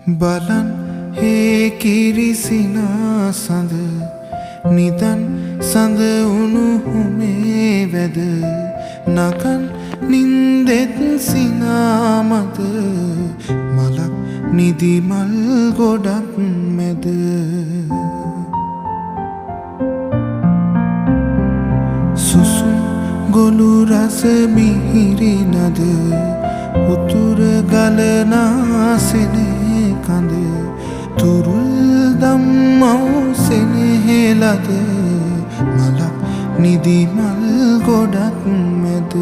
බලන් හේ කිරිසිනා සඳ නිදන් සඳ උණුහුමේ වැද නගන් නින්දෙත් සිනාමද මලක් නිදිමල් ගොඩක් මැද සුසුම් ගොළු රස මිහිරි නද උතුර ගලනා සෙනෙහ කඳ තුරුල් දම්මව් සෙනෙහෙලද මලක් නිදිමල් ගොඩක් මැද